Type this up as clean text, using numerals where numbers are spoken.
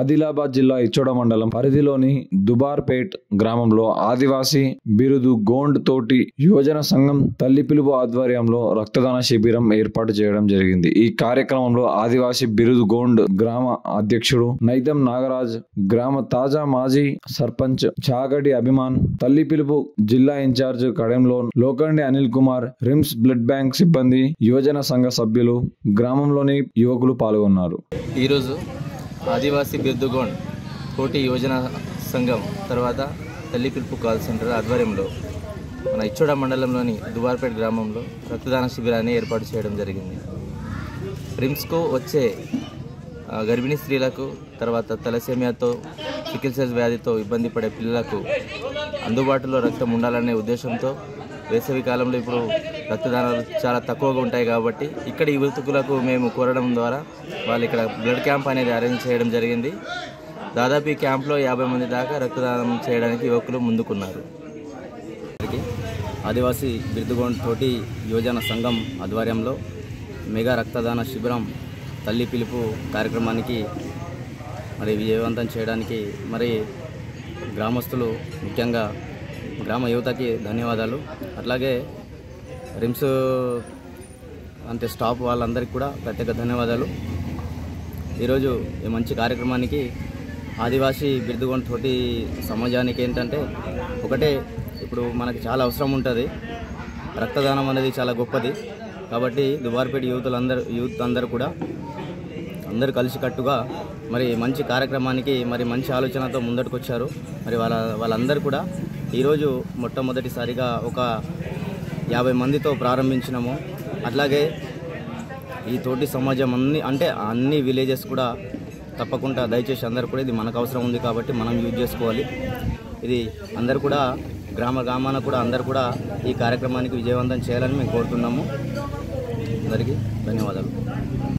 ఆదిలాబాద్ జిల్లా ఇచ్చోడ మండలం పరిధిలోని దుబార్పేట్ గ్రామంలో ఆదివాసీ బిరుదు గోండ్ తోటి యువజన సంఘం తల్లి పిలుపు ఆధ్వర్యంలో రక్తదాన శిబిరం ఏర్పాటు చేయడం జరిగింది। ఈ కార్యక్రమంలో ఆదివాసీ బిరుదు గోండ్ గ్రామ అధ్యక్షుడు నైతం నాగరాజ్, గ్రామ తాజా మాజీ సర్పంచ్ చాగడి అభిమాన్, తల్లి పిలుపు జిల్లా ఇన్ఛార్జ్ కడెంలో లోకండి అనిల్ కుమార్, రిమ్స్ బ్లడ్ బ్యాంక్ సిబ్బంది, యువజన సంఘ సభ్యులు, గ్రామంలోని యువకులు పాల్గొన్నారు। ఈరోజు ఆదివాసీ బిర్దుగోండ్ కోటి యువజన సంఘం తర్వాత తల్లి పిలుపు కాల్ సెంటర్ ఆధ్వర్యంలో మన ఇచ్చోడ మండలంలోని దుబార్పేట్ గ్రామంలో రక్తదాన శిబిరాన్ని ఏర్పాటు చేయడం జరిగింది। రిమ్స్కు వచ్చే గర్భిణీ స్త్రీలకు, తర్వాత తలసేమియాతో, సికిల్ సెల్ వ్యాధితో ఇబ్బంది పడే పిల్లలకు అందుబాటులో రక్తం ఉండాలనే ఉద్దేశంతో వేసవి కాలంలో ఇప్పుడు రక్తదానాలు చాలా తక్కువగా ఉంటాయి కాబట్టి ఇక్కడ యువతులకు మేము కోరడం ద్వారా వాళ్ళు ఇక్కడ బ్లడ్ క్యాంప్ అనేది అరేంజ్ చేయడం జరిగింది। దాదాపు ఈ క్యాంప్లో 50 మంది దాకా రక్తదానం చేయడానికి యువకులు ముందుకున్నారు। ఆదివాసీ బిర్దుగోండ్ తోటి యువజన సంఘం ఆధ్వర్యంలో మెగా రక్తదాన శిబిరం తల్లి పిలుపు కార్యక్రమానికి మరి విజయవంతం చేయడానికి మరి గ్రామస్తులు, ముఖ్యంగా గ్రామ యువతకి ధన్యవాదాలు। అట్లాగే రిమ్స్ అంతే స్టాఫ్ వాళ్ళందరికీ కూడా ప్రత్యేక ధన్యవాదాలు। ఈరోజు ఈ మంచి కార్యక్రమానికి ఆదివాసీ బిర్దుగోండ్ తోటి సమాజానికి ఏంటంటే ఒకటే, ఇప్పుడు మనకి చాలా అవసరం ఉంటుంది, రక్తదానం అనేది చాలా గొప్పది కాబట్టి దుబార్పేట యూత్ అందరూ కూడా అందరూ కలిసికట్టుగా మరి మంచి కార్యక్రమానికి మరి మంచి ఆలోచనతో ముందటికి వచ్చారు। మరి వాళ్ళందరూ కూడా ఈరోజు మొట్టమొదటిసారిగా ఒక 50 మందితో ప్రారంభించినాము। అట్లాగే ఈ తోటి సమాజం అన్ని విలేజెస్ కూడా తప్పకుండా దయచేసి అందరూ కూడా ఇది మనకు అవసరం ఉంది కాబట్టి మనం యూజ్ చేసుకోవాలి। ఇది అందరూ కూడా గ్రామాన కూడా అందరూ కూడా ఈ కార్యక్రమానికి విజయవంతం చేయాలని మేము కోరుతున్నాము। అందరికీ ధన్యవాదాలు।